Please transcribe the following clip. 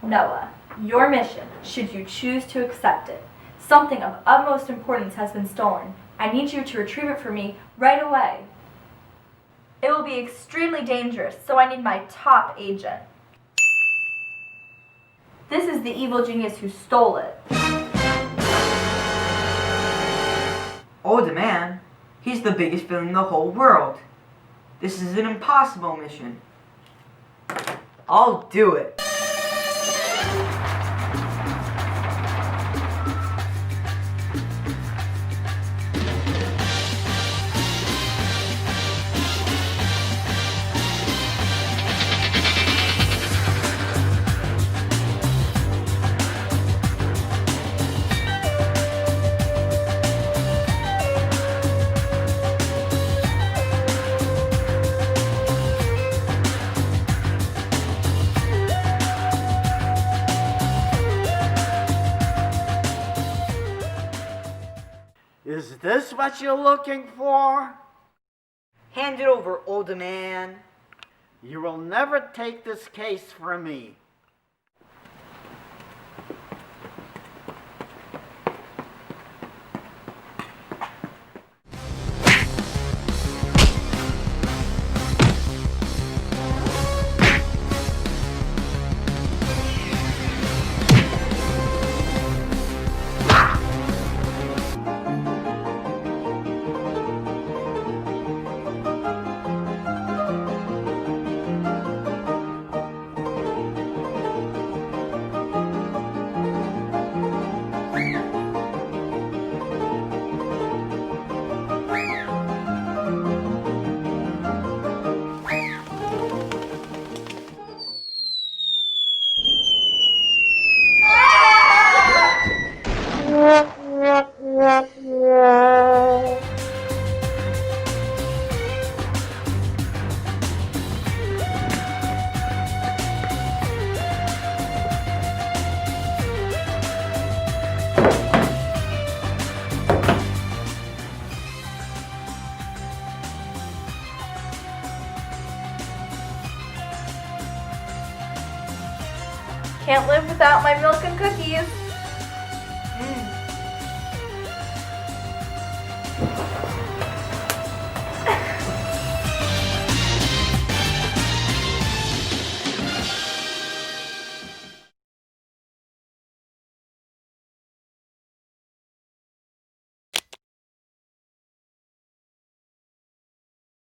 Noah, your mission, should you choose to accept it, something of utmost importance has been stolen. I need you to retrieve it for me right away. It will be extremely dangerous, so I need my top agent. This is the evil genius who stole it. Oh, the man. He's the biggest villain in the whole world. This is an impossible mission. I'll do it. Is this what you're looking for? Hand it over, old man. You will never take this case from me. Can't live without my milk and cookies.